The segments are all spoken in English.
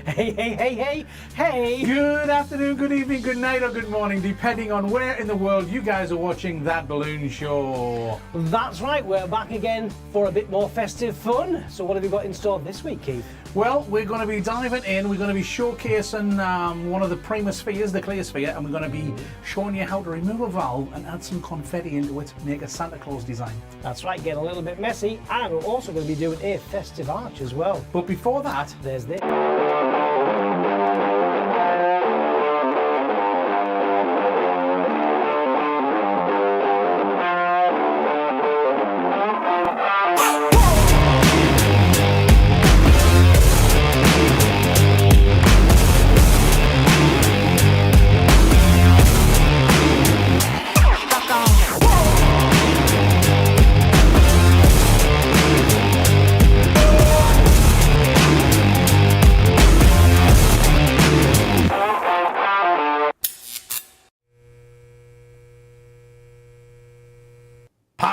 Hey! Good afternoon, good evening, good night, or good morning, depending on where in the world you guys are watching that balloon show. That's right, we're back again for a bit more festive fun. So what have you got in store this week, Keith? Well, we're going to be diving in, we're going to be showcasing one of the Prima Spheres, the clear sphere, and we're going to be showing you how to remove a valve and add some confetti into it, make a Santa Claus design. That's right, getting a little bit messy, and we're also going to be doing a festive arch as well. But before that, There's this.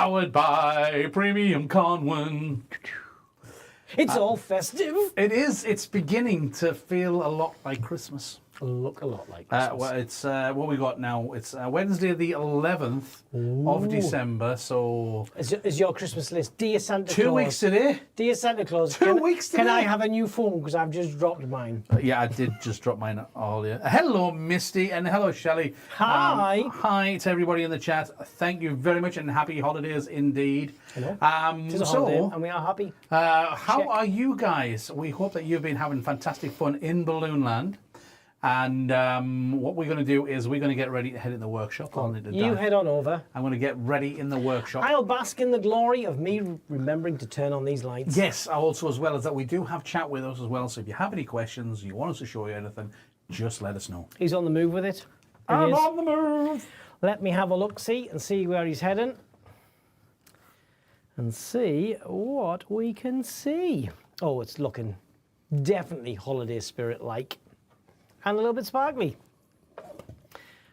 powered by Premium Conwen. It's all festive. It is, it's beginning to feel a lot like Christmas. Look a lot like Christmas. Well, it's what we got now. It's Wednesday the 11th of December, so... Is your Christmas list, Dear Santa Claus? 2 weeks today. Dear Santa Claus, 2 weeks today. Can I have a new phone, because I've just dropped mine? Yeah, I did just drop mine earlier. Hello, Misty, and hello, Shelley. Hi. Hi to everybody in the chat. Thank you very much, and happy holidays indeed. Hello. It's a holiday, and we are happy. How are you guys? We hope that you've been having fantastic fun in Balloon Land. And what we're going to do is we're going to get ready to head in the workshop. You head on over. I'm going to get ready in the workshop. I'll bask in the glory of me remembering to turn on these lights. Yes, also as well as that we do have chat with us as well. So if you have any questions, you want us to show you anything, just let us know. He's on the move with it. I'm on the move. Let me have a look-see and see where he's heading. And see what we can see. Oh, it's looking definitely holiday spirit-like. And a little bit sparkly.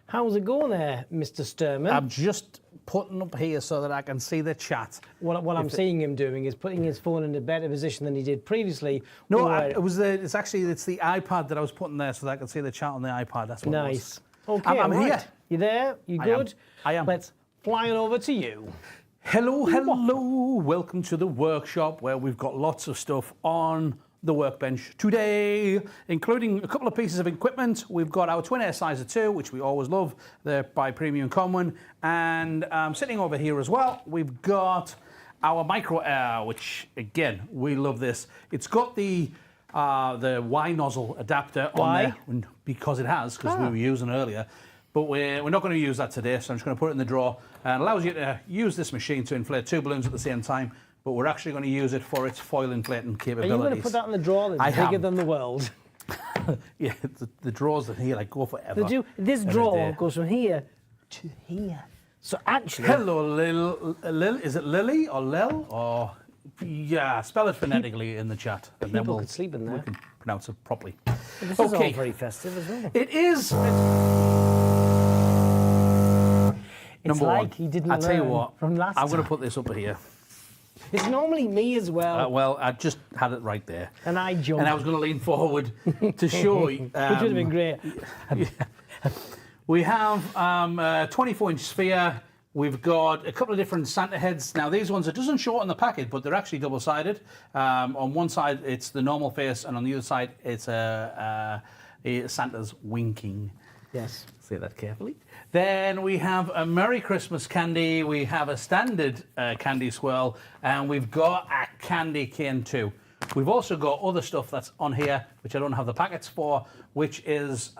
How's it going there, Mr. Stirman? I'm just putting up here so that I can see the chat. What I'm seeing him doing is putting his phone in a better position than he did previously. No, it's the iPad that I was putting there so that I can see the chat on the iPad. That's what nice. It was. Okay, I'm right. here. You there? You good? I am. Let's fly on over to you. Hello, hello. Welcome to the workshop where we've got lots of stuff on the workbench today, including a couple of pieces of equipment. We've got our twin air sizer 2, which we always love. They're by Premium Conwen. And sitting over here as well, we've got our micro air, which again, we love this. It's got the Y nozzle adapter on there because it has, because we were using earlier. But we're not going to use that today, so I'm just going to put it in the drawer. And it allows you to use this machine to inflate two balloons at the same time. But we're actually going to use it for its foil inflating capabilities. Are you going to put that in the drawer that's bigger than the world? Yeah, the drawers in here go forever. This drawer goes from here to here. So actually... Hello, Lil. Is it Lily or Lil? Or, yeah, spell it phonetically in the chat. And then people could sleep in there. We can pronounce it properly. This is all very festive as well. It is. It's like he didn't learn from last time. I'm going to put this up here. It's normally me as well. Well, I just had it right there. And I jumped. And I was going to lean forward to show you. Which would have been great. We have a 24-inch sphere. We've got a couple of different Santa heads. Now, these ones, it doesn't show it on the packet, but they're actually double-sided. On one side, it's the normal face, and on the other side, it's Santa's winking. Yes. Say that carefully. Then we have a Merry Christmas candy. We have a standard candy swirl, and we've got a candy cane too. We've also got other stuff that's on here, which I don't have the packets for, which is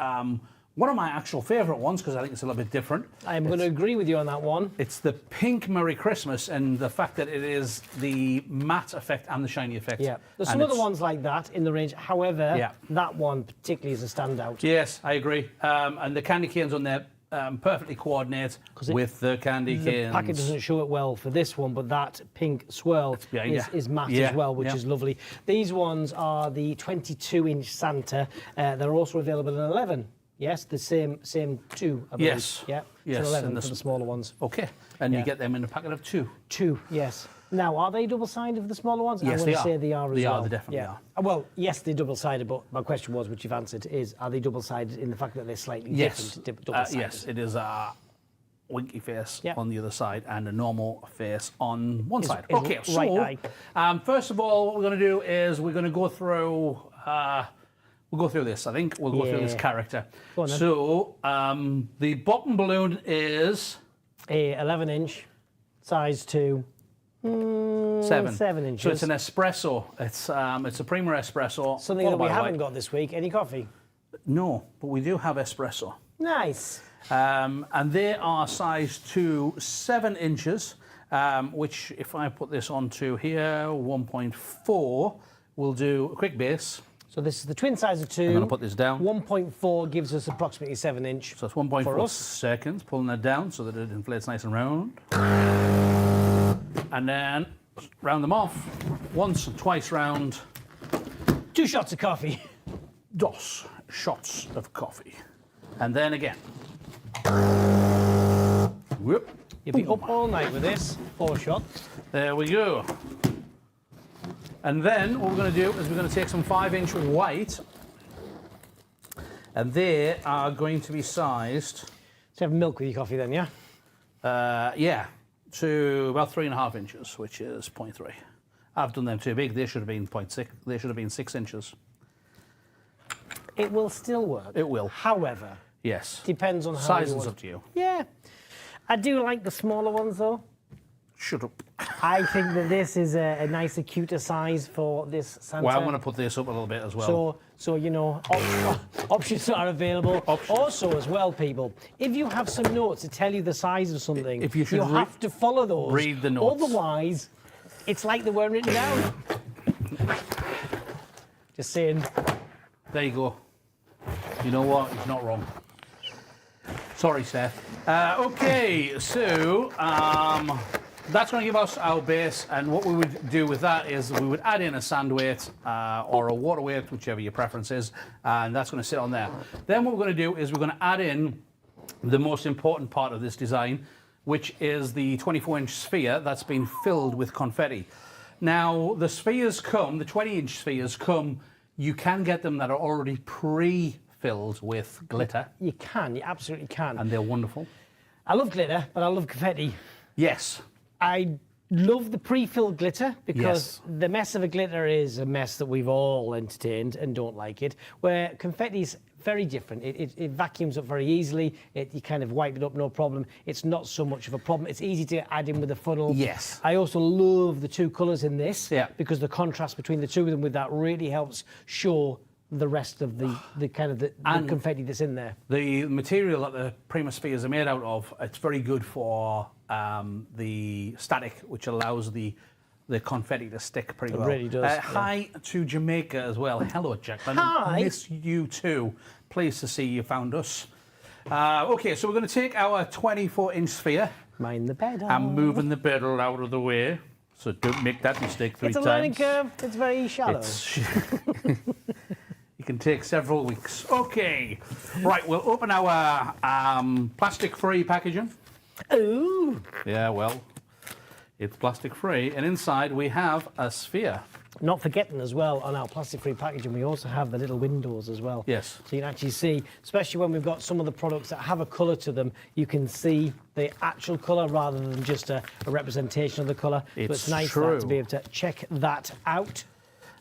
one of my actual favourite ones, because I think it's a little bit different. I'm going to agree with you on that one. It's the pink Merry Christmas, and the fact that it is the matte effect and the shiny effect. Yeah, there's some other ones like that in the range. However, that one particularly is a standout. Yes, I agree. And the candy canes on there perfectly coordinate with the candy canes. The packet doesn't show it well for this one, but that pink swirl is matte as well, which is lovely. These ones are the 22-inch Santa. They're also available in 11. Yes, the same two, I believe. Yes. Yeah. Yes. So 11 for the smaller ones. Okay. And you get them in a packet of two. Two, yes. Now, are they double-sided for the smaller ones? Yes, I'm they going to are. say they are as They well. are, they definitely are. Well, yes, they're double-sided, but my question was, which you've answered, is are they double-sided in the fact that they're slightly different? Double-sided? Yes, it is a winky face on the other side and a normal face on one side. Okay, right so first of all, what we're going to do is we're going to go through. We'll go through this. I think we'll go through this character. Go on, then. So the bottom balloon is a 11-inch, size 2. 7 inches. So it's an espresso. It's a Prima espresso. Something that we haven't got this week. Any coffee? No, but we do have espresso. Nice. And they are size 2, 7 inches, which if I put this onto here, 1.4, we'll do a quick base. So this is the twin size of 2. I'm going to put this down. 1.4 gives us approximately 7 inch. So it's 1.4 seconds, pulling that down so that it inflates nice and round. And then round them off, once and twice round. 2 shots of coffee. Dos shots of coffee. And then again. Whoop. You'll be up all night with this. 4 shots. There we go. And then what we're going to do is we're going to take some 5-inch white, and they are going to be sized. So you have milk with your coffee then, yeah? Yeah, to about 3.5 inches, which is 0.3. I've done them too big. They should have been 0.6. They should have been 6 inches. It will still work. It will. However, yes, depends on how sizing's up to you. Yeah, I do like the smaller ones though. Shut up. I think that this is a nicer, cuter size for this Santa. Well, I'm going to put this up a little bit as well. So you know, options are available. Also, as well, people, if you have some notes to tell you the size of something, if you have to follow those. Read the notes. Otherwise, it's like they weren't written down. Just saying. There you go. You know what? He's not wrong. Sorry, Seth. Okay, so that's going to give us our base, and what we would do with that is we would add in a sand weight or a water weight, whichever your preference is, and that's going to sit on there. Then what we're going to do is we're going to add in the most important part of this design, which is the 24-inch sphere that's been filled with confetti. Now, the spheres come, the 20-inch spheres come, you can get them that are already pre-filled with glitter. You can, you absolutely can. And they're wonderful. I love glitter, but I love confetti. Yes. I love the pre-filled glitter because the mess of a glitter is a mess that we've all entertained and don't like it, where confetti's very different. It vacuums up very easily. You kind of wipe it up, no problem. It's not so much of a problem. It's easy to add in with a funnel. Yes. I also love the 2 colours in this because the contrast between the 2 of them with that really helps show the rest of the kind of the confetti that's in there. The material that the Prima Spheres are made out of, it's very good for the static, which allows the confetti to stick pretty well. It really does. Hi to Jamaica as well. Hello, Jacqueline. Hi. Miss you too. Pleased to see you found us. Okay, so we're going to take our 24-inch sphere. Mind the pedal. I'm moving the pedal out of the way, so don't make that mistake 3 times. It's a learning curve. It's very shallow. It can take several weeks. Okay, right, we'll open our plastic-free packaging. Ooh. Yeah, well, it's plastic-free, and inside we have a sphere. Not forgetting as well, on our plastic-free packaging, we also have the little windows as well. Yes. So you can actually see, especially when we've got some of the products that have a colour to them, you can see the actual colour rather than just a representation of the colour. So it's nice to be able to check that out.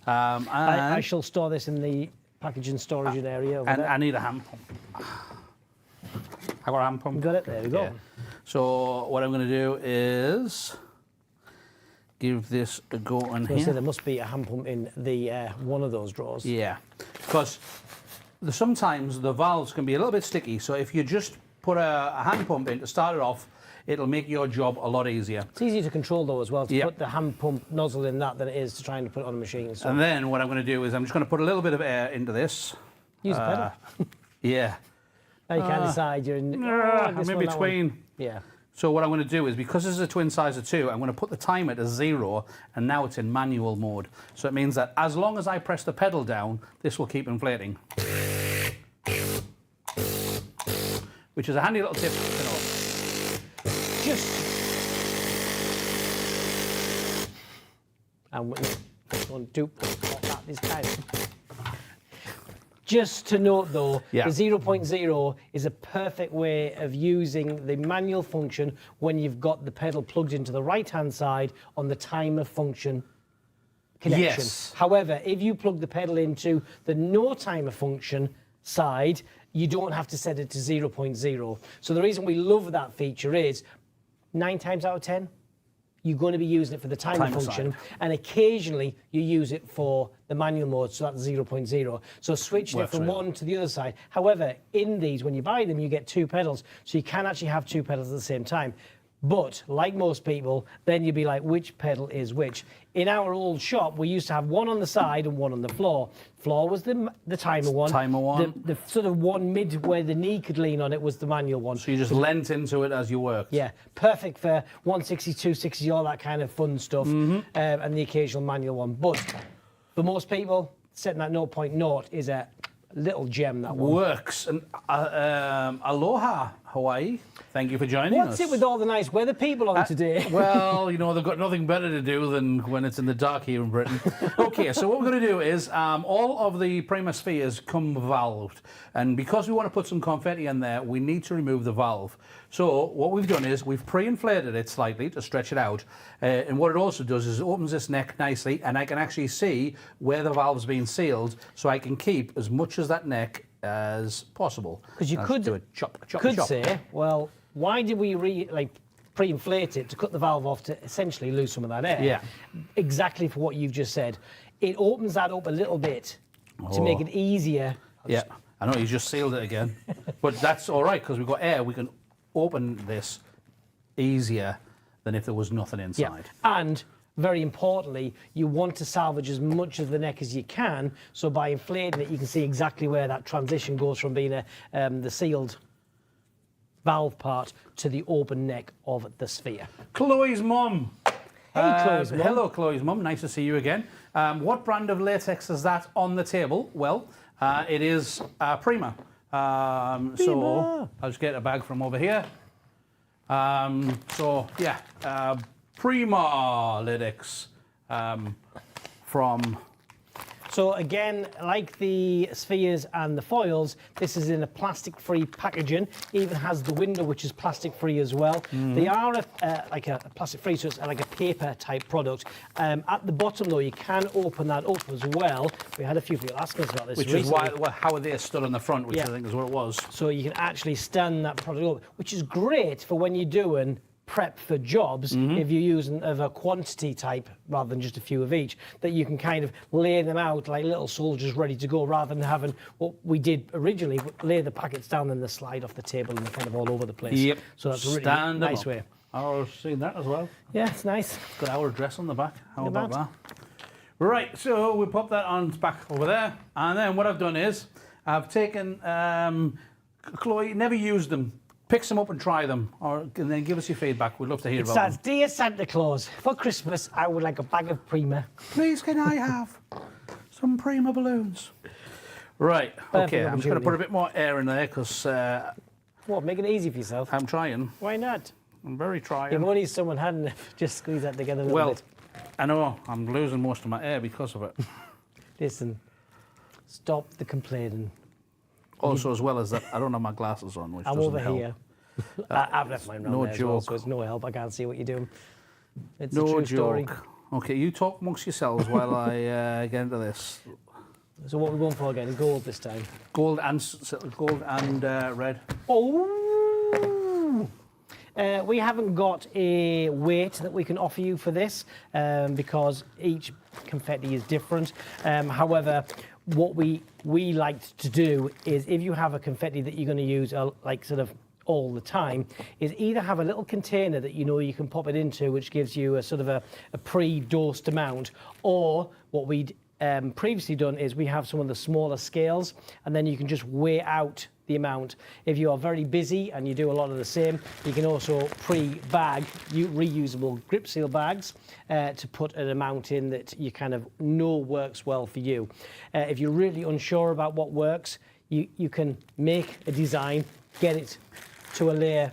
I shall store this in the packaging storage area over there. I need a hand pump. I got a hand pump. You got it? There we go. Yeah. So what I'm going to do is give this a go in here. So there must be a hand pump in the one of those drawers. Yeah, because sometimes the valves can be a little bit sticky. So if you just put a hand pump in to start it off, it'll make your job a lot easier. It's easier to control though as well to put the hand pump nozzle in that than it is to try and put it on a machine. So. And then what I'm going to do is I'm just going to put a little bit of air into this. Use a pedal. Yeah. Now you can't decide you're in I'm in between. Yeah. So what I'm going to do is, because this is a twin size of 2, I'm going to put the timer to 0, and now it's in manual mode. So it means that as long as I press the pedal down, this will keep inflating. Which is a handy little tip to know. And we're going to do that this time. Just to note though, the 0.0 is a perfect way of using the manual function when you've got the pedal plugged into the right-hand side on the timer function connection. Yes. However, if you plug the pedal into the no timer function side, you don't have to set it to 0.0. So the reason we love that feature is 9 times out of 10, you're going to be using it for the timer function, and occasionally you use it for the manual mode, so that's 0.0. So switching it from one to the other side. However, in these, when you buy them, you get 2 pedals, so you can actually have 2 pedals at the same time. But like most people, then you'd be like, which pedal is which? In our old shop, we used to have one on the side and one on the floor. Floor was the timer one. Timer one. The sort of one mid where the knee could lean on it was the manual one. So you just leant into it as you worked. Yeah, perfect for 160, 260, all that kind of fun stuff, and the occasional manual one. But for most people, setting that 0.0 is a little gem, that one. Works. And aloha, Hawaii. Thank you for joining us. What's it with all the nice weather people on today? Well, you know, they've got nothing better to do than when it's in the dark here in Britain. Okay, so what we're going to do is all of the Prima Spheres come valved. And because we want to put some confetti in there, we need to remove the valve. So what we've done is we've pre-inflated it slightly to stretch it out. And what it also does is it opens this neck nicely, and I can actually see where the valve's been sealed, so I can keep as much of that neck as possible. Because you could do a chop. say, well, why did we pre-inflate it to cut the valve off to essentially lose some of that air? Yeah. Exactly for what you've just said. It opens that up a little bit to make it easier. Yeah, I know you just sealed it again, but that's all right because we've got air. We can open this easier than if there was nothing inside. Yeah. And very importantly, you want to salvage as much of the neck as you can. So by inflating it, you can see exactly where that transition goes from being the sealed valve part to the open neck of the sphere. Chloe's mum. Hey, Chloe's mum. Hello, Chloe's mum. Nice to see you again. What brand of latex is that on the table? Well, it is Prima. So I'll just get a bag from over here. So yeah, Prima latex from. So again, like the spheres and the foils, this is in a plastic-free packaging. It even has the window, which is plastic-free as well. They are like a plastic-free, so it's like a paper-type product. At the bottom, though, you can open that up as well. We had a few people ask us about this Which recently. is why, how are they stood on the front, which I think is what it was. So you can actually stand that product up, which is great for when you're doing prep for jobs, if you're using of a quantity type rather than just a few of each, that you can kind of lay them out like little soldiers ready to go, rather than having what we did originally, lay the packets down and they slide off the table and they're kind of all over the place. Yep. So that's a really nice way. I've seen that as well. Yeah, it's nice. Got our address on the back. How about that? Right, so we pop that on back over there, and then what I've done is I've taken Chloe, never used them. Pick some up and try them, and then give us your feedback. We'd love to hear about them. It says, Dear Santa Claus, for Christmas, I would like a bag of Prima. Please, can I have some Prima balloons? Right, okay, I'm just going to put a bit more air in there because... What, make it easy for yourself? I'm trying. Why not? I'm very trying. If only someone hadn't just squeezed that together a little bit. I know, I'm losing most of my air because of it. Listen, stop the complaining. Also, as well as that, I don't have my glasses on, which I'm doesn't over help. here. I've left mine around No there as joke. well, so it's no help. I can't see what you're doing. It's a No true joke. story. Okay, you talk amongst yourselves while I get into this. So what are we going for again? Gold this time. Gold and red. Oh! We haven't got a weight that we can offer you for this because each confetti is different. However, what we like to do is, if you have a confetti that you're going to use like sort of all the time, is either have a little container that you know you can pop it into, which gives you a sort of a pre-dosed amount, or what we'd previously done is we have some of the smaller scales, and then you can just weigh out the amount. If you are very busy and you do a lot of the same, you can also pre-bag reusable grip seal bags to put an amount in that you kind of know works well for you. If you're really unsure about what works, you can make a design, get it to a layer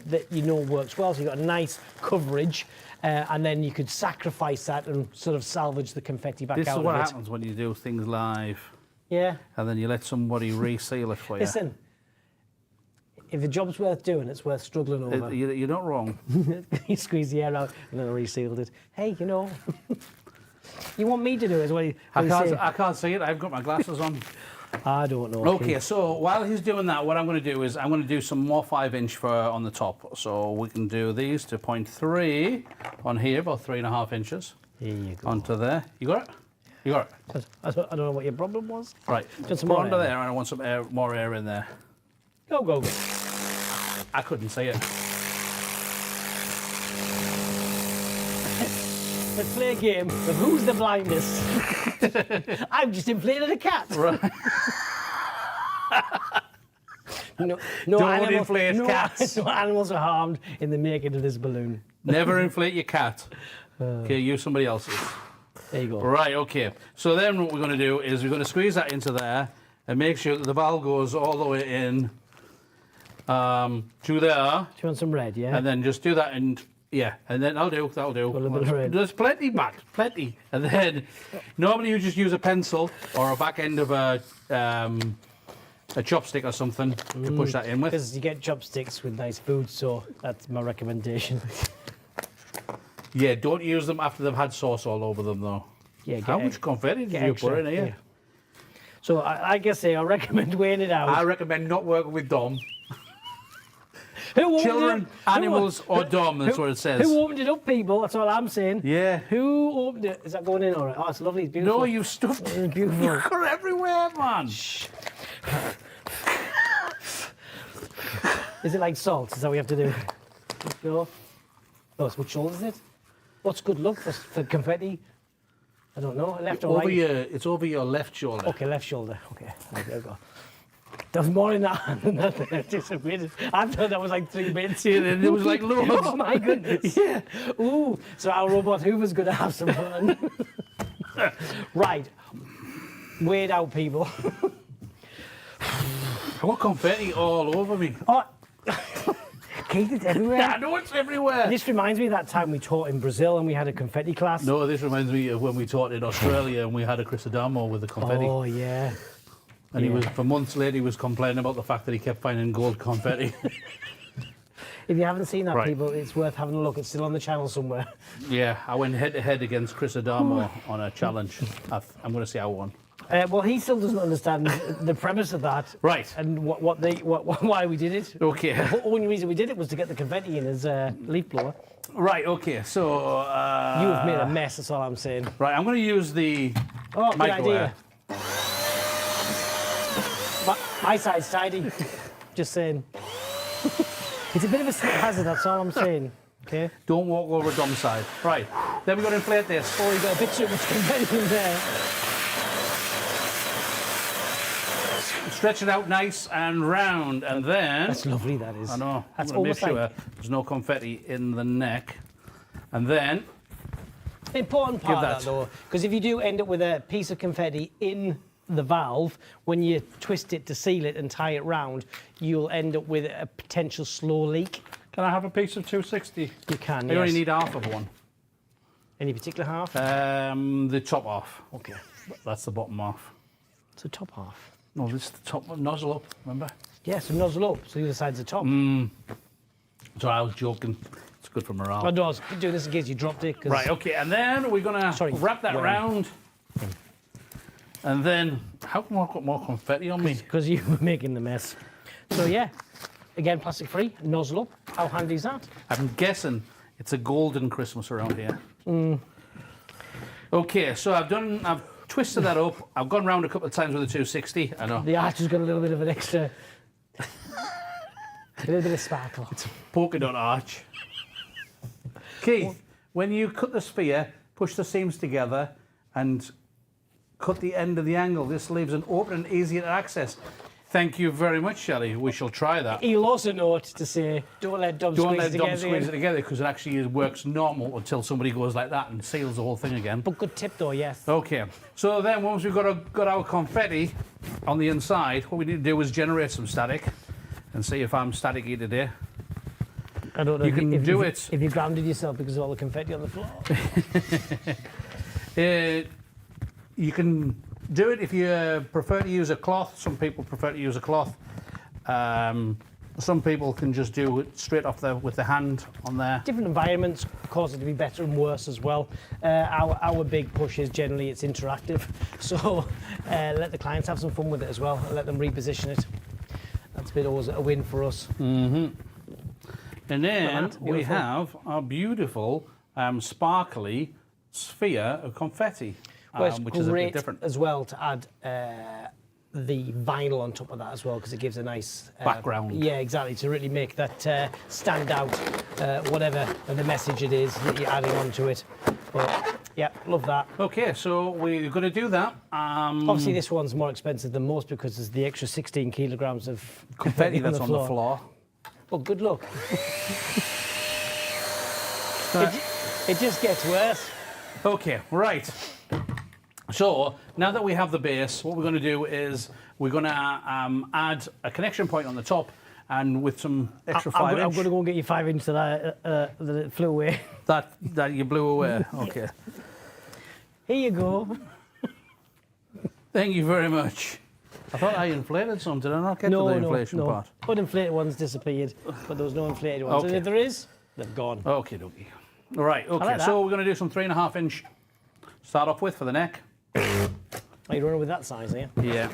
that you know works well, so you've got a nice coverage, and then you could sacrifice that and sort of salvage the confetti back This out is of what it. happens when you do things live. Yeah. And then you let somebody reseal it for you. Listen, if a job's worth doing, it's worth struggling over. You're not wrong. You squeeze the air out and then I resealed it. Hey, you know, you want me to do it as well? I can't see it. I've got my glasses on. I don't know. Okay, so while he's doing that, what I'm going to do is I'm going to do some more 5-inch for on the top. So we can do these to 0.3 on here, about 3.5 inches. Here you go. Onto there. You got it? You got it? I don't know what your problem was. Right. Just some Put more onto air. there, and I want some air, more air in there. Go, go, go. I couldn't see it. Let's play a game of who's the blindest. I've just inflated a cat. Right. No Don't inflate cats. No animals are harmed in the making of this balloon. Never inflate your cat. Okay, use somebody else's. There you go. Right, okay. So then what we're going to do is we're going to squeeze that into there and make sure that the valve goes all the way in to there. Do you want some red, yeah? And then just do that and, yeah, and then that'll do. A little bit of red. There's plenty, Matt, plenty. And then normally you just use a pencil or a back end of a chopstick or something to push that in with. Because you get chopsticks with nice food, so that's my recommendation. Yeah, don't use them after they've had sauce all over them, though. Yeah, How much confetti did you put in here? Yeah. So I guess I recommend weighing it out. I recommend not working with Dom. Who opened Children, it? animals, or Dom, that's what it says. Who opened it up, people? That's all I'm saying. Yeah. Who opened it? Is that going in all right? Oh, it's lovely. It's beautiful. No, you stuffed It's it. beautiful. You got it everywhere, man. Is it like salt? Is that what we have to do? No. Oh, it's what shoulder is it? What's good luck for confetti? I don't know. Left or right? It's over your left shoulder. Okay, left shoulder. Okay, there we go. There's more in that than that. I thought that was like 3 bits. Yeah, then it was like loads. Oh my goodness. Yeah. Ooh, so our robot Hoover's going to have some fun. Right. Weigh it out, people. I got confetti all over me. Oh, Keith, it's everywhere. I know it's everywhere. This reminds me of that time we taught in Brazil and we had a confetti class. No, this reminds me of when we taught in Australia and we had a Chrysodermo with the confetti. Oh, yeah. And he was, for months later, he was complaining about the fact that he kept finding gold confetti. If you haven't seen that, Right. people, it's worth having a look. It's still on the channel somewhere. Yeah, I went head to head against Chrysodermo on a challenge. I'm going to see how I won. Well, he still doesn't understand the premise of that. Right. And why we did it. Okay. The only reason we did it was to get the confetti in his leaf blower. Right, okay, so... You have made a mess, that's all I'm saying. Right, I'm going to use the Oh, good microwave. idea. My side's tidy. Just saying. It's a bit of a slip hazard, that's all I'm saying. Okay. Don't walk over Dom's side. Right, then we've got to inflate this. Oh, you got a bit too much confetti in there. Stretch it out nice and round, and then... That's lovely, that is. I know. That's I'm gonna almost make sure like there's no confetti in the neck. And then... important part Give of that. that, though, because if you do end up with a piece of confetti in the valve, when you twist it to seal it and tie it round, you'll end up with a potential slow leak. Can I have a piece of 260? You can, I only yes. need half of one. Any particular half? The top half. Okay. That's the bottom half. It's the top half. No, this is the top nozzle up, remember? Yeah, so nozzle up, so the other side's the top. So I was joking. It's good for morale. I was doing this in case you dropped it. 'cause- Right, okay, and then we're going to wrap that round. And then, how come I've got more confetti on me? Because you were making the mess. So yeah, again, plastic free, nozzle up. How handy is that? I'm guessing it's a golden Christmas around here. Okay, so I've twisted that up. I've gone round a couple of times with the 260. I know. The arch has got a little bit of an extra, a little bit of sparkle. Polka dot arch. Keith, when you cut the sphere, push the seams together and cut the end of the angle. This leaves an open and easy to access. Thank you very much, Shelley. We shall try that. He'll also note to say, don't let Dom Don't squeeze let it Dom together. squeeze it together because it actually works normal until somebody goes like that and seals the whole thing again. But good tip though, yes. Okay, so then once we've got our confetti on the inside, what we need to do is generate some static and see if I'm staticky today. I don't know you can do it. If you grounded yourself because of all the confetti on the floor. You can do it if you prefer to use a cloth. Some people prefer to use a cloth. Some people can just do it straight off with the hand on there. Different environments cause it to be better and worse as well. Our big push is generally it's interactive, so let the clients have some fun with it as well and let them reposition it. That's been always a win for us. Mm-hmm. And then we have our beautiful sparkly sphere of confetti, which is a bit different as well to add the vinyl on top of that as well, because it gives a nice background. Yeah, exactly, to really make that stand out, whatever the message it is that you're adding onto it. But yeah, love that. Okay, so we're going to do that. Obviously, this one's more expensive than most because there's the extra 16 kilograms of confetti that's on the floor. Well, good luck. It just gets worse. Okay, right. So now that we have the base, what we're going to do is we're going to add a connection point on the top, and with some extra 5 inch. I'm going to go and get you 5 inch that it flew away. That you blew away. Okay. Here you go. Thank you very much. I thought I inflated some. Did I not get to the inflation part? Uninflated ones disappeared, but there was no inflated ones. Okay. And if there is, they've gone. Okay, dokie. All right. Okay. Like So we're going to do some 3.5 inch. Start off with for the neck. Are you running with that size here? Yeah.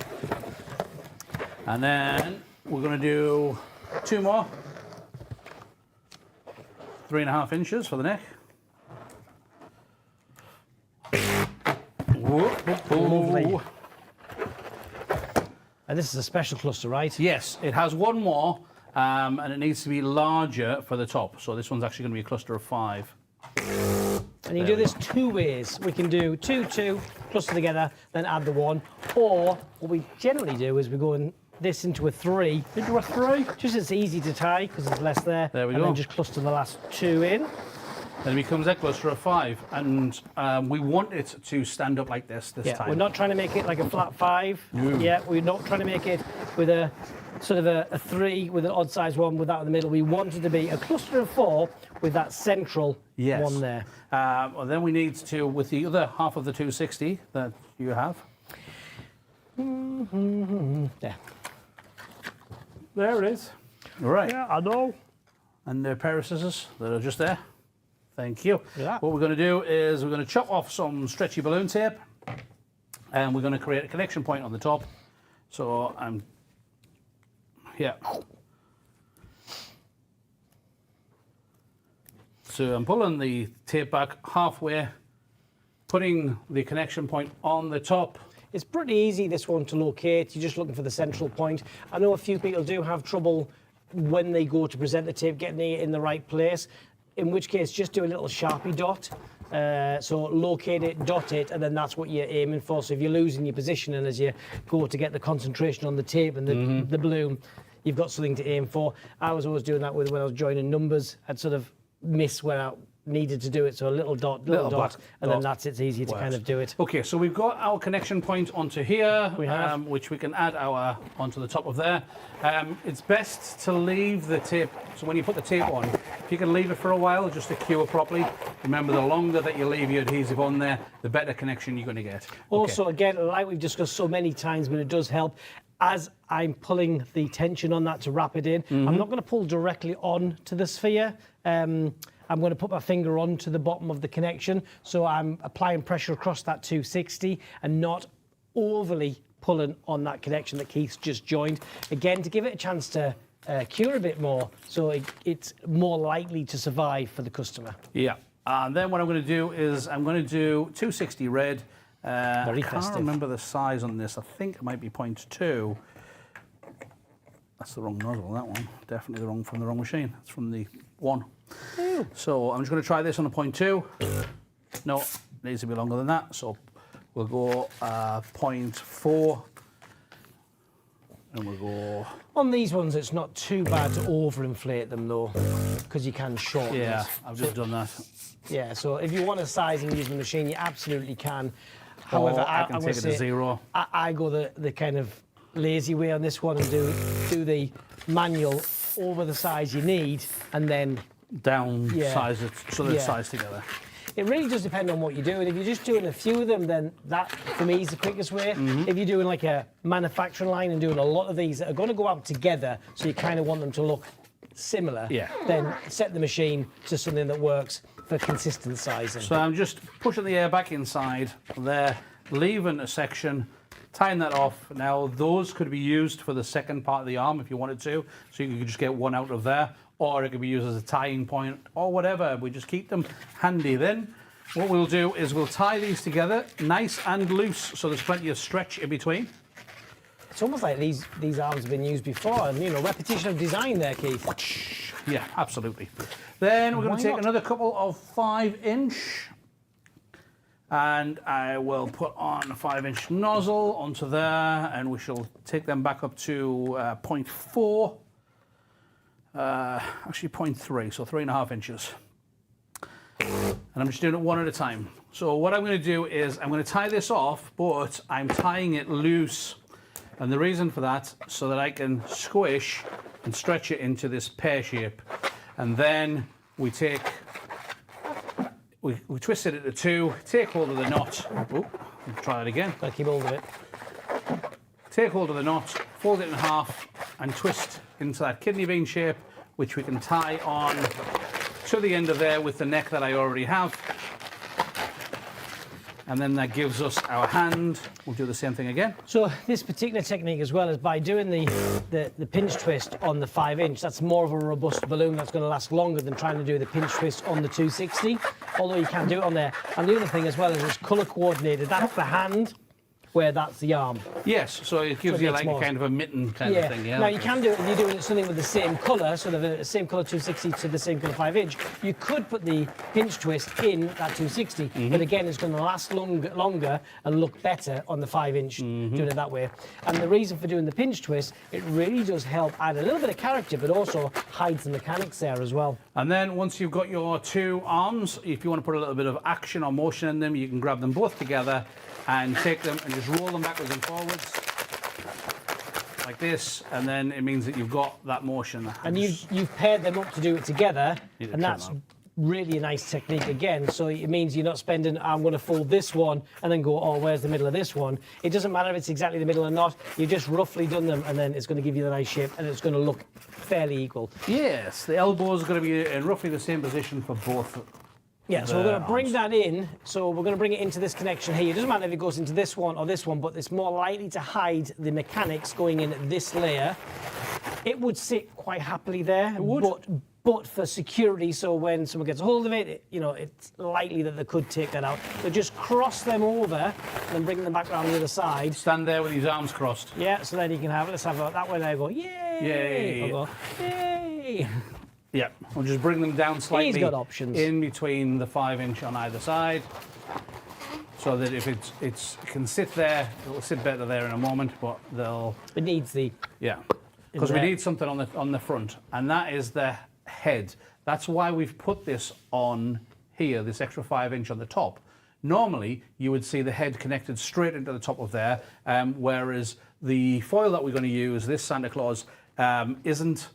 And then we're going to do 2 more. 3.5 inches for the neck. Lovely. And this is a special cluster, right? Yes, it has 1 more, and it needs to be larger for the top. So this one's actually going to be a cluster of 5. And you can do this 2 ways. We can do 2, 2, cluster together, then add the 1. Or what we generally do is we go in this into a 3. Into a 3? Just as easy to tie because there's less there. There we and go. then just cluster the last 2 in. Then it becomes a cluster of 5, and we want it to stand up like this time. We're not trying to make it like a flat 5. No. Yeah, we're not trying to make it with a sort of a 3 with an odd size one with that in the middle. We want it to be a cluster of 4 with that central one there. Well, then we need to, with the other half of the 260 that you have. There. There it is. All right. Yeah, I know. And a pair of scissors that are just there. Thank you. Yeah. What we're going to do is we're going to chop off some stretchy balloon tape, and we're going to create a connection point on the top. So I'm So I'm pulling the tape back halfway, putting the connection point on the top. It's pretty easy, this one, to locate. You're just looking for the central point. I know a few people do have trouble when they go to present the tape, getting it in the right place, in which case just do a little Sharpie dot. So locate it, dot it, and then that's what you're aiming for. So if you're losing your position and as you go to get the concentration on the tape and the balloon, you've got something to aim for. I was always doing that when I was joining numbers. I'd sort of miss where I needed to do it. So a little dot, and then that's it's easier to kind of do it. Okay, so we've got our connection point onto here, We have. which we can add onto the top of there. It's best to leave the tape, so when you put the tape on, if you can leave it for a while just to cure properly, remember the longer that you leave your adhesive on there, the better connection you're going to get. Also, again, like we've discussed so many times, but it does help, as I'm pulling the tension on that to wrap it in, I'm not going to pull directly on to the sphere. I'm going to put my finger onto the bottom of the connection, so I'm applying pressure across that 260 and not overly pulling on that connection that Keith's just joined. Again, to give it a chance to cure a bit more, so it's more likely to survive for the customer. Yeah, and then what I'm going to do is I'm going to do 260 red. Very I can't festive. remember the size on this. I think it might be 0.2. That's the wrong nozzle, that one. Definitely from the wrong machine. It's from the 1. Ew. So I'm just going to try this on a 0.2. No, it needs to be longer than that. So we'll go 0.4. And we'll go... On these ones, it's not too bad to overinflate them, though, because you can shorten Yeah, it. I've just done that. Yeah, so if you want to size and use the machine, you absolutely can. However, I can take it to 0. I go the kind of lazy way on this one and do the manual over the size you need and then downsize it so they're sized together. It really does depend on what you're doing. If you're just doing a few of them, then that, for me, is the quickest way. If you're doing like a manufacturing line and doing a lot of these that are going to go out together, so you kind of want them to look similar, then set the machine to something that works for consistent sizing. So I'm just pushing the air back inside there, leaving a section, tying that off. Now, those could be used for the second part of the arm if you wanted to, so you could just get one out of there, or it could be used as a tying point or whatever. We just keep them handy. Then what we'll do is we'll tie these together nice and loose so there's plenty of stretch in between. It's almost like these arms have been used before, and repetition of design there, Keith. Yeah, absolutely. Then we're going to take another couple of 5-inch, and I will put on a 5-inch nozzle onto there, and we shall take them back up to 0.4. Actually 0.3, so 3.5 inches. And I'm just doing it one at a time. So what I'm going to do is I'm going to tie this off, but I'm tying it loose. And the reason for that, so that I can squish and stretch it into this pear shape. And then we twist it into 2, take hold of the knot. Oh, try it again. Gotta keep hold of it. Take hold of the knot, fold it in half, and twist into that kidney bean shape, which we can tie on to the end of there with the neck that I already have. And then that gives us our hand. We'll do the same thing again. So this particular technique as well is by doing the pinch twist on the 5-inch, that's more of a robust balloon that's going to last longer than trying to do the pinch twist on the 260, although you can do it on there. And the other thing as well is it's colour coordinated. That's the hand, where that's the arm. Yes, so it gives you like a kind of a mitten kind of thing. Yeah. Now you can do it if you're doing something with the same colour, sort of the same colour 260 to the same colour 5-inch. You could put the pinch twist in that 260, but again, it's going to last longer and look better on the 5-inch doing it that way. And the reason for doing the pinch twist, it really does help add a little bit of character, but also hides the mechanics there as well. And then once you've got your 2 arms, if you want to put a little bit of action or motion in them, you can grab them both together and take them and just roll them backwards and forwards like this, and then it means that you've got that motion. And you've paired them up to do it together, and that's really a nice technique again. So it means you're not spending, I'm going to fold this one and then go, oh, where's the middle of this one? It doesn't matter if it's exactly the middle or not. You've just roughly done them, and then it's going to give you the nice shape, and it's going to look fairly equal. Yes, the elbow is going to be in roughly the same position for both. Yeah, so we're going to bring that in. So we're going to bring it into this connection here. It doesn't matter if it goes into this one or this one, but it's more likely to hide the mechanics going in this layer. It would sit quite happily there. It would. But for security, so when someone gets a hold of it, it's likely that they could take that out. So just cross them over and then bring them back around the other side. Stand there with his arms crossed. Yeah, so then you can have it. Let's have it that way. There you go. Yay! Yay! I'll go, yay! Yeah, we'll just bring them down slightly. He's got options. In between the 5-inch on either side, so that if it can sit there, it will sit better there in a moment. But it needs the because we need something on the front, and that is the head. That's why we've put this on here, this extra 5-inch on the top. Normally, you would see the head connected straight into the top of there, whereas the foil that we're going to use, this Santa Claus, isn't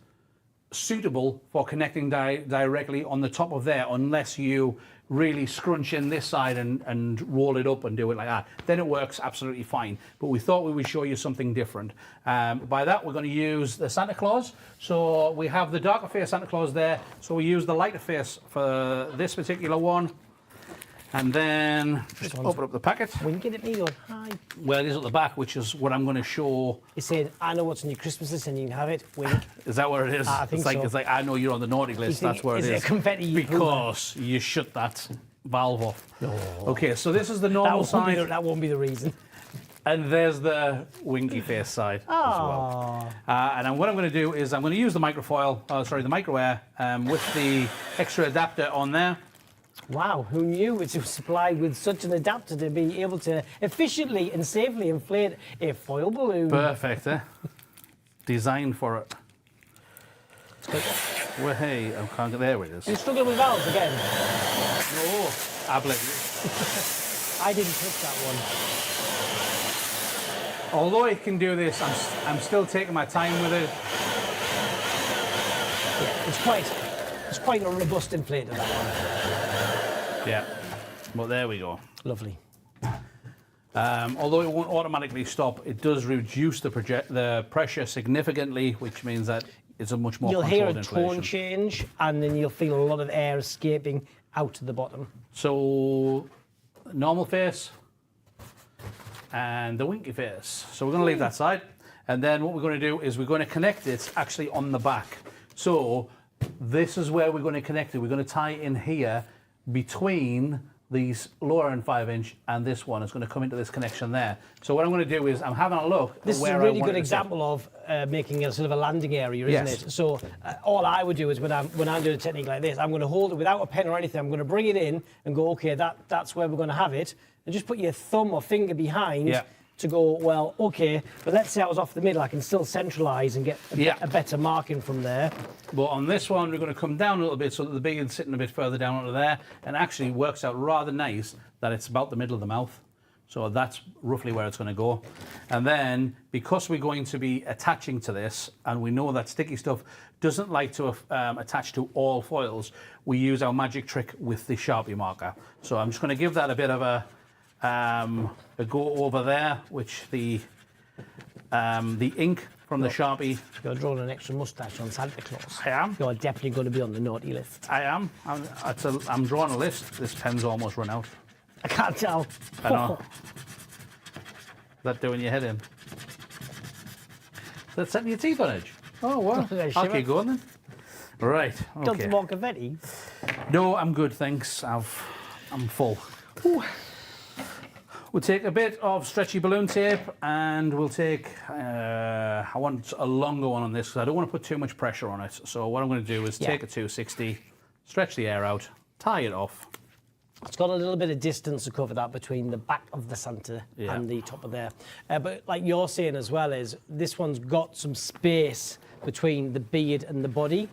suitable for connecting directly on the top of there unless you really scrunch in this side and roll it up and do it like that. Then it works absolutely fine. But we thought we would show you something different. By that, we're going to use the Santa Claus. So we have the darker face Santa Claus there. So we use the lighter face for this particular one. And then just open up the packet. Winking at me going, hi. Well, it is at the back, which is what I'm going to show. It said, I know what's on your Christmas list and you can have it. Wink. Is that where it is? I think so. It's like, I know you're on the naughty list. That's where it is. Is it a confetti? Because you shut that valve off. Oh. Okay, so this is the normal side. That won't be the reason. And there's the winky face side as well. And what I'm going to do is I'm going to use the the micro air with the extra adapter on there. Wow, who knew it was supplied with such an adapter to be able to efficiently and safely inflate a foil balloon? Perfect, eh? Designed for it. Well, hey, I can't get there. It is. You're struggling with valves again? No, I didn't touch that one. Although it can do this, I'm still taking my time with it. Yeah, it's quite a robust inflator, that one. Yeah. Well, there we go. Lovely. Although it won't automatically stop, it does reduce the pressure significantly, which means that it's a much more You'll controlled hear a inflation. tone change, and then you'll feel a lot of air escaping out to the bottom. So, normal face and the winky face. So we're going to leave that side. And then what we're going to do is we're going to connect it actually on the back. So this is where we're going to connect it. We're going to tie in here between these lower end 5-inch and this one. It's going to come into this connection there. So what I'm going to do is I'm having a look. This is a really good example of making a sort of a landing area, isn't Yes. it? So all I would do is when I'm doing a technique like this, I'm going to hold it without a pen or anything. I'm going to bring it in and go, okay, that's where we're going to have it, and just put your thumb or finger behind. Yeah. To go, well, okay, but let's say I was off the middle, I can still centralise and get a better marking from there. But on this one, we're going to come down a little bit so that the beard's sitting a bit further down onto there, and actually works out rather nice that it's about the middle of the mouth. So that's roughly where it's going to go. And then, because we're going to be attaching to this, and we know that sticky stuff doesn't like to attach to all foils, we use our magic trick with the Sharpie marker. So I'm just going to give that a bit of a go over there, which the ink from the Sharpie. You're drawing an extra moustache on Santa Claus. I am. You're definitely going to be on the naughty list. I am. I'm drawing a list. This pen's almost run out. I can't tell. I know. Is that doing your head in? Is that setting your teeth on edge? Oh, well. I'll keep going then. Right. Okay. Done some more confetti? No, I'm good, thanks. I'm full. Ooh. We'll take a bit of stretchy balloon tape, and we'll take, I want a longer one on this because I don't want to put too much pressure on it. So what I'm going to do is take a 260, stretch the air out, tie it off. It's got a little bit of distance to cover that between the back of the Santa and the top of there. But like you're saying as well, is this one's got some space between the beard and the body.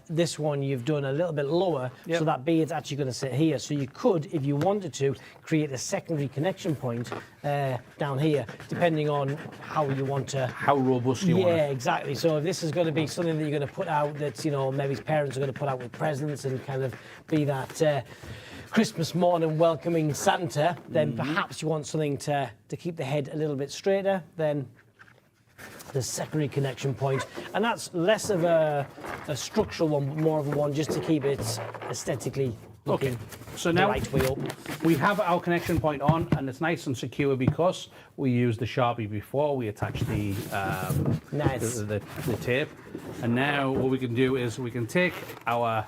This one you've done a little bit lower, so that beard's actually going to sit here. So you could, if you wanted to, create a secondary connection point down here, depending on how you want to... How robust you want it. Yeah, exactly. So if this is going to be something that you're going to put out that, you know, maybe parents are going to put out with presents and kind of be that Christmas morning welcoming Santa, then perhaps you want something to keep the head a little bit straighter, then the secondary connection point, and that's less of a structural one, but more of a one just to keep it aesthetically looking so the now right way up. We have our connection point on, and it's nice and secure because we used the Sharpie before we attached the the tape. And now what we can do is we can take our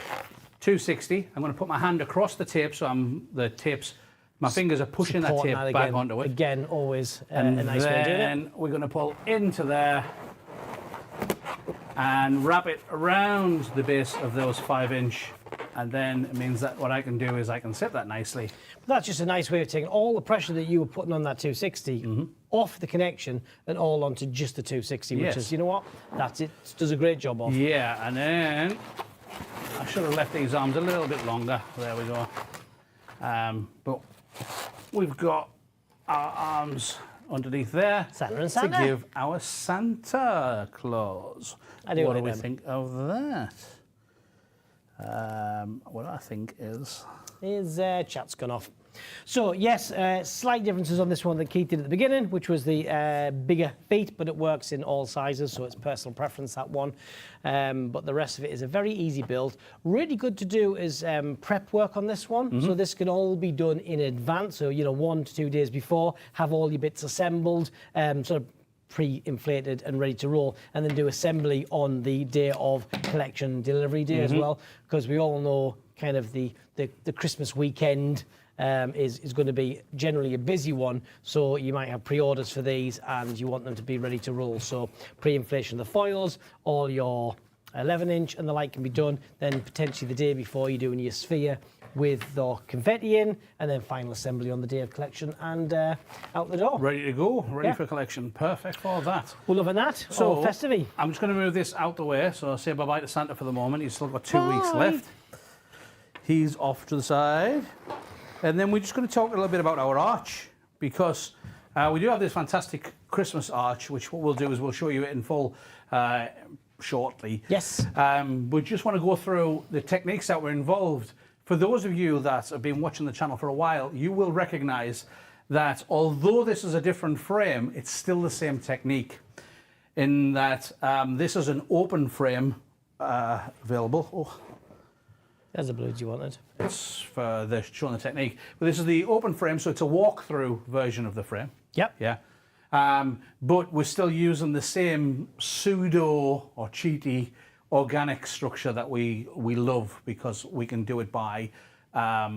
260. I'm going to put my hand across the tape so my fingers are pushing that tape back onto it. Again, always a nice way of doing it. And we're going to pull into there and wrap it around the base of those 5-inch. And then it means that what I can do is I can set that nicely. But that's just a nice way of taking all the pressure that you were putting on that 260 off the connection and all onto just the 260, which is, you know what, that's it. It does a great job of. Yeah, and then I should have left these arms a little bit longer. There we go. But we've got our arms underneath there Santa and Santa. to give our Santa Claus. What do we think of that? What I think is... His chat's gone off. So, yes, slight differences on this one that Keith did at the beginning, which was the bigger feet, but it works in all sizes, so it's personal preference, that one. But the rest of it is a very easy build. Really good to do is prep work on this one. So this can all be done in advance, so, 1 to 2 days before, have all your bits assembled, sort of pre-inflated and ready to roll, and then do assembly on the day of collection delivery day as well, because we all know kind of the Christmas weekend is going to be generally a busy one, so you might have pre-orders for these and you want them to be ready to roll. So pre-inflation of the foils, all your 11-inch and the like can be done, then potentially the day before you're doing your sphere with the confetti in, and then final assembly on the day of collection and out the door. Ready to go, ready for collection. Perfect for that. We're loving that. So, festive. I'm just going to move this out the way, so I'll say bye-bye to Santa for the moment. He's still got 2 weeks left. He's off to the side. And then we're just going to talk a little bit about our arch, because we do have this fantastic Christmas arch, which what we'll do is we'll show you it in full shortly. Yes. We just want to go through the techniques that were involved. For those of you that have been watching the channel for a while, you will recognize that although this is a different frame, it's still the same technique in that this is an open frame available. Oh. There's the blues you wanted. It's for showing the technique. But this is the open frame, so it's a walk-through version of the frame. Yep. Yeah. But we're still using the same pseudo or cheaty organic structure that we love because we can do it by a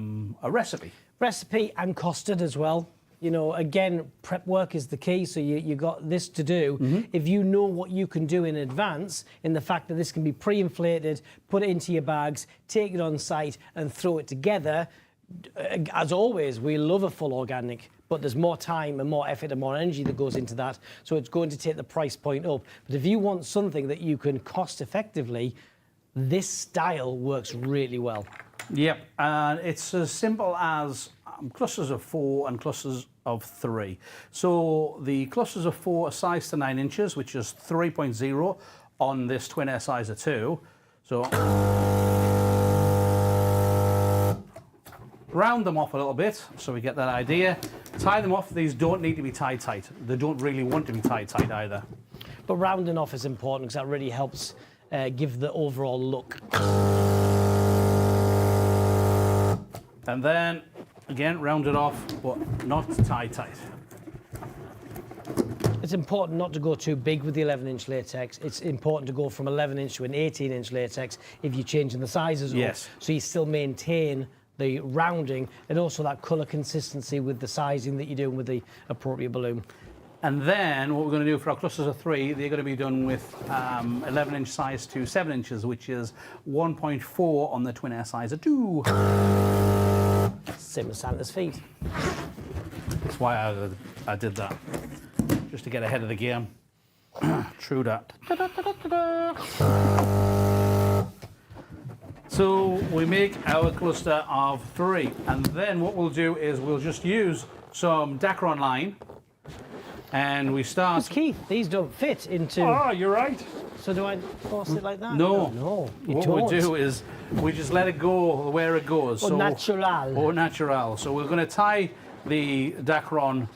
recipe. Recipe and costed as well. You know, again, prep work is the key. So you got this to do. If you know what you can do in advance, in the fact that this can be pre-inflated, put it into your bags, take it on site and throw it together. As always, we love a full organic, but there's more time and more effort and more energy that goes into that. So it's going to take the price point up. But if you want something that you can cost effectively, this style works really well. Yep, and it's as simple as clusters of 4 and clusters of 3. So the clusters of 4 are sized to 9 inches, which is 3.0 on this twin air size of 2. So round them off a little bit so we get that idea. Tie them off. These don't need to be tied tight. They don't really want to be tied tight either. But rounding off is important because that really helps give the overall look. And then, again, round it off, but not tie tight. It's important not to go too big with the 11-inch latex. It's important to go from 11-inch to an 18-inch latex if you're changing the sizes up. Yes. So you still maintain the rounding and also that colour consistency with the sizing that you're doing with the appropriate balloon. And then what we're going to do for our clusters of 3, they're going to be done with 11-inch size to 7 inches, which is 1.4 on the twin air size of 2. Same as Santa's feet. That's why I did that, just to get ahead of the game. True that. So we make our cluster of 3, and then what we'll do is we'll just use some Decor line, and we start. It's Keith, these don't fit into. Oh, you're right. So do I force it like that? No. No. What we do is we just let it go where it goes. Au natural. Au natural. So we're going to tie the Dacron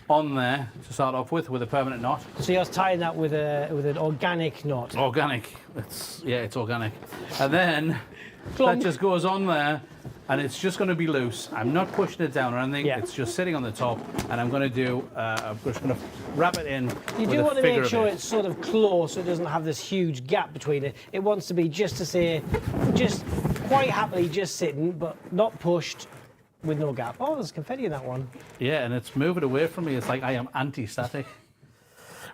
on there to start off with a permanent knot. So you're tying that with an organic knot. Organic. It's organic. And then that just goes on there, and it's just going to be loose. I'm not pushing it down or anything. Yeah. It's just sitting on the top, and I'm going to do. I'm just going to wrap it in. You do want to make sure it's sort of close, so it doesn't have this huge gap between it. It wants to be just quite happily just sitting, but not pushed. With no gap. Oh, there's confetti in that one. Yeah, and it's moving away from me. It's like I am anti-static.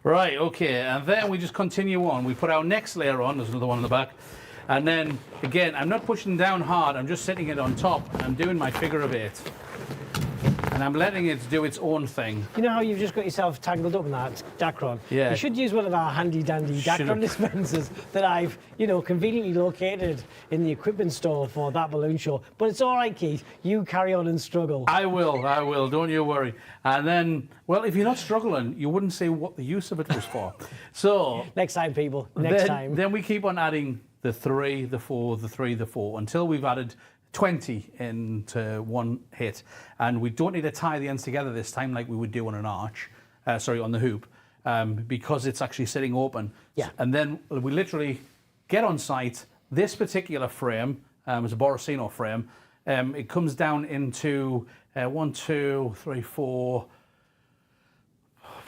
Right, okay, and then we just continue on. We put our next layer on. There's another one in the back. And then, again, I'm not pushing down hard. I'm just setting it on top. I'm doing my figure of 8. And I'm letting it do its own thing. You know how you've just got yourself tangled up in that Dacron? Yeah. You should use one of our handy-dandy Dacron dispensers that I've, conveniently located in the equipment store for that balloon show. But it's all right, Keith. You carry on and struggle. I will. Don't you worry. And then, well, if you're not struggling, you wouldn't say what the use of it was for. So next time, people. Next time. Then we keep on adding the 3, the 4, the 3, the 4 until we've added 20 into one hit, and we don't need to tie the ends together this time like we would do on an arch, on the hoop, because it's actually sitting open. Yeah. And then we literally get on site. This particular frame is a Borosino frame. It comes down into 1, 2, 3, 4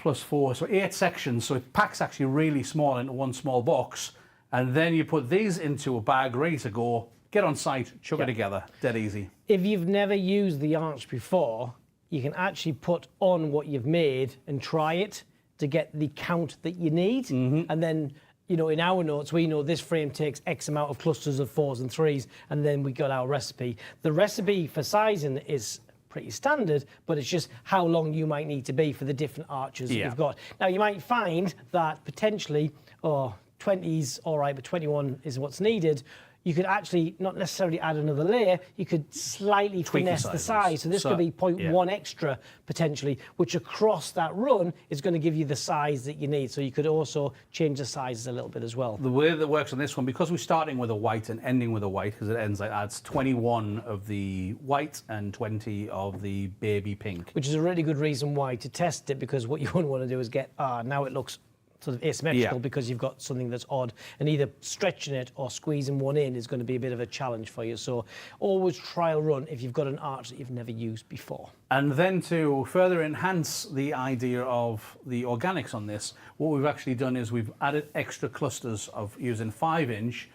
plus 4, so 8 sections. So it packs actually really small into one small box, and then you put these into a bag ready to go. Get on site, chuck it together, dead easy. If you've never used the arch before, you can actually put on what you've made and try it to get the count that you need. And then, in our notes, we know this frame takes X amount of clusters of 4s and 3s, and then we got our recipe. The recipe for sizing is pretty standard, but it's just how long you might need to be for the different arches that you've got. Now, you might find that potentially, 20's all right, but 21 is what's needed. you could actually not necessarily add another layer, you could slightly finesse the size. So this could be 0.1 extra potentially, which across that run is going to give you the size that you need. So you could also change the sizes a little bit as well. The way that works on this one, because we're starting with a white and ending with a white, because it ends like that, it's 21 of the white and 20 of the baby pink. Which is a really good reason why to test it, because what you wouldn't want to do is get, now it looks sort of asymmetrical because you've got something that's odd, and either stretching it or squeezing one in is going to be a bit of a challenge for you. So always trial run if you've got an arch that you've never used before. And then to further enhance the idea of the organics on this, what we've actually done is we've added extra clusters of using 5-inch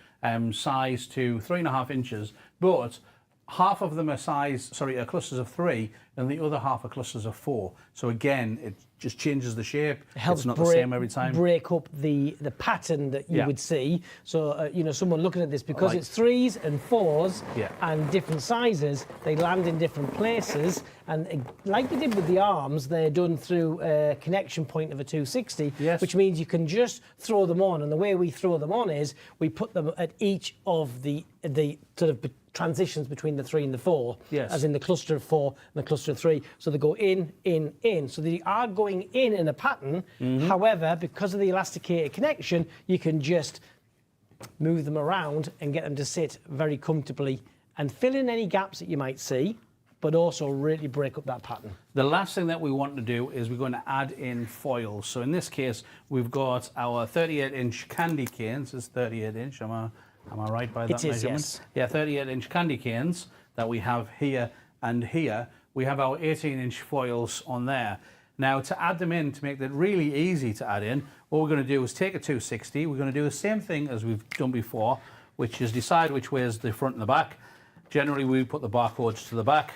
size to 3.5 inches, but half of them are clusters of 3, and the other half are clusters of 4. So again, it just changes the shape. It helps it's not the same every time. Break up the pattern that you would see. So you know, someone looking at this, because it's 3s and 4s and different sizes, they land in different places. And like we did with the arms, they're done through a connection point of a 260, which means you can just throw them on. And the way we throw them on is we put them at each of the sort of transitions between the 3 and the 4, as in the cluster of 4 and the cluster of 3. So they go in, in, in. So they are going in a pattern. However, because of the elasticated connection, you can just move them around and get them to sit very comfortably and fill in any gaps that you might see, but also really break up that pattern. The last thing that we want to do is we're going to add in foils. So in this case, we've got our 38-inch candy canes. It's 38-inch. Am I right by that measurement? Yes. Yeah, 38-inch candy canes that we have here and here. We have our 18-inch foils on there. Now, to add them in, to make it really easy to add in, what we're going to do is take a 260. We're going to do the same thing as we've done before, which is decide which way is the front and the back. Generally, we put the barcodes to the back.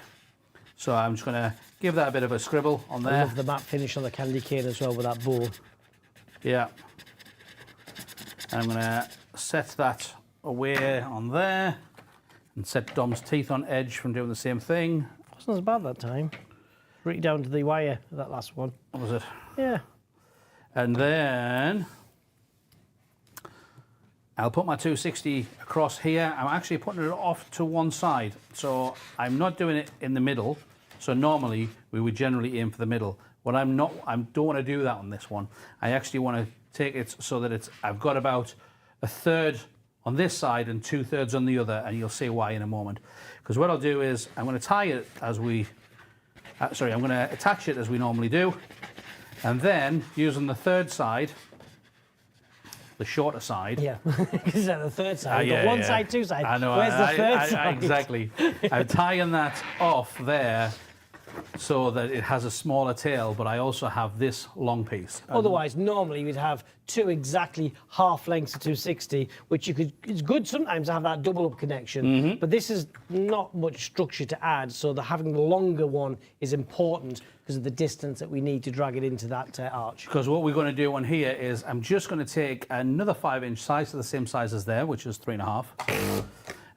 So I'm just going to give that a bit of a scribble on there. I love the matte finish on the candy cane as well with that bow. Yeah. And I'm going to set that away on there and set Dom's teeth on edge from doing the same thing. Wasn't as bad that time. Right down to the wire, that last one. What was it? Yeah. And then I'll put my 260 across here. I'm actually putting it off to one side. So I'm not doing it in the middle. So normally we would generally aim for the middle. What I don't want to do that on this one. I actually want to take it so that I've got about a third on this side and 2/3 on the other, and you'll see why in a moment. Because what I'll do is I'm going to tie it as I'm going to attach it as we normally do, and then using the third side, the shorter side. Yeah, because the third side. You've got one side, two sides. I know. Where's the third side? Exactly. I'm tying that off there so that it has a smaller tail, but I also have this long piece. Otherwise, normally you'd have two exactly half lengths of 260, which it's good sometimes to have that double up connection, but this is not much structure to add, so having the longer one is important because of the distance that we need to drag it into that arch. Because what we're going to do on here is I'm just going to take another 5-inch size to the same size as there, which is 3.5,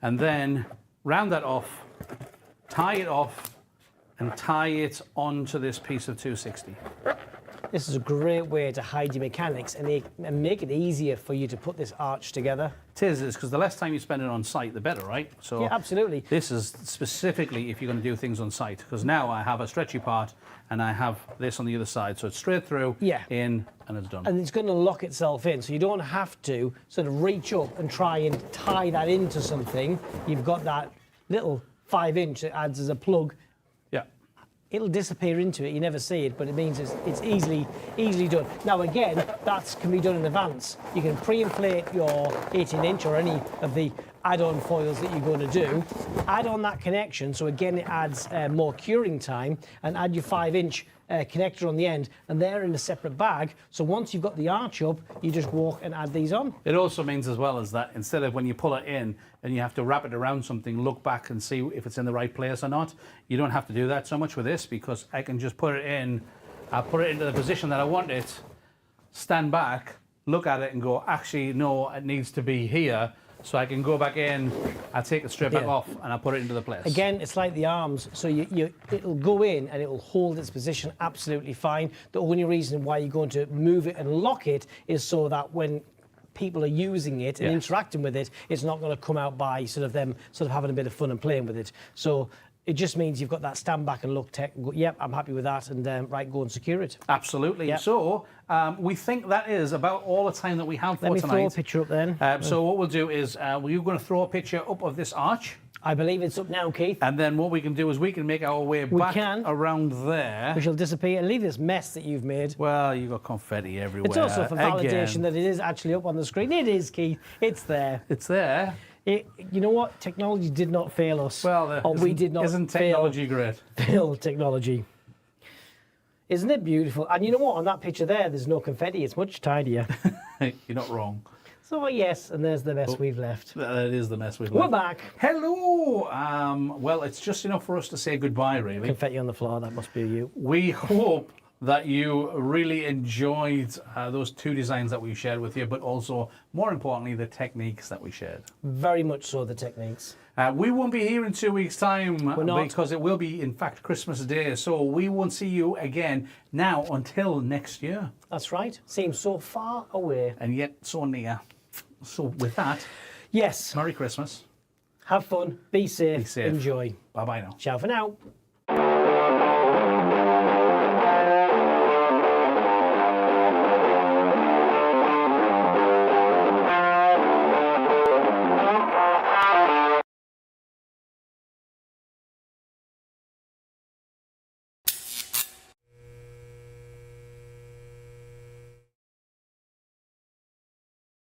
and then round that off, tie it off, and tie it onto this piece of 260. This is a great way to hide your mechanics and make it easier for you to put this arch together. It is, because the less time you spend it on site, the better, right? So yeah, absolutely. This is specifically if you're going to do things on site, because now I have a stretchy part and I have this on the other side, so it's straight through, in, and it's done. And it's going to lock itself in, so you don't have to sort of reach up and try and tie that into something. You've got that little 5-inch that adds as a plug. It'll disappear into it, you never see it, but it means it's easily done. Now again, that can be done in advance. You can pre-inflate your 18-inch or any of the add-on foils that you're going to do, add on that connection, so again it adds more curing time, and add your 5-inch connector on the end, and they're in a separate bag, so once you've got the arch up, you just walk and add these on. It also means as well as that instead of when you pull it in and you have to wrap it around something, look back and see if it's in the right place or not, you don't have to do that so much with this, because I can just put it in, I'll put it into the position that I want it, stand back, look at it and go, actually no, it needs to be here. So I can go back in, I take it straight back off, and I put it into the place. Again, it's like the arms, so it'll go in and it'll hold its position absolutely fine. The only reason why you're going to move it and lock it is so that when people are using it and interacting with it, it's not going to come out by sort of them sort of having a bit of fun and playing with it. So it just means you've got that stand back and look tech and go, yep, I'm happy with that, and right, go and secure it. Absolutely. Yep. So we think that is about all the time that we have for Let me tonight. throw a picture up then. So what we'll do is we're going to throw a picture up of this arch. I believe it's up now, Keith. And then what we can do is we can make our way back around there. We shall disappear and leave this mess that you've made. Well, you've got confetti everywhere. It's also for validation that it is actually up on the screen. It is, Keith. It's there. It's there. You know what? Technology did not fail us. Well, we did not isn't technology great? Fail technology. Isn't it beautiful? And you know what? On that picture there's no confetti. It's much tidier. You're not wrong. So yes, and there's the mess we've left. That is the mess we've We're left. back. Hello. Well, it's just enough for us to say goodbye, really. Confetti on the floor. That must be you. We hope that you really enjoyed those two designs that we shared with you, but also, more importantly, the techniques that we shared. Very much so, the techniques. We won't be here in 2 weeks' time because it will be, in fact, Christmas Day. So we won't see you again now until next year. That's right. Seems so far away. And yet so near. So with that, yes. Merry Christmas. Have fun. Be safe. Enjoy. Bye-bye now. Ciao for now.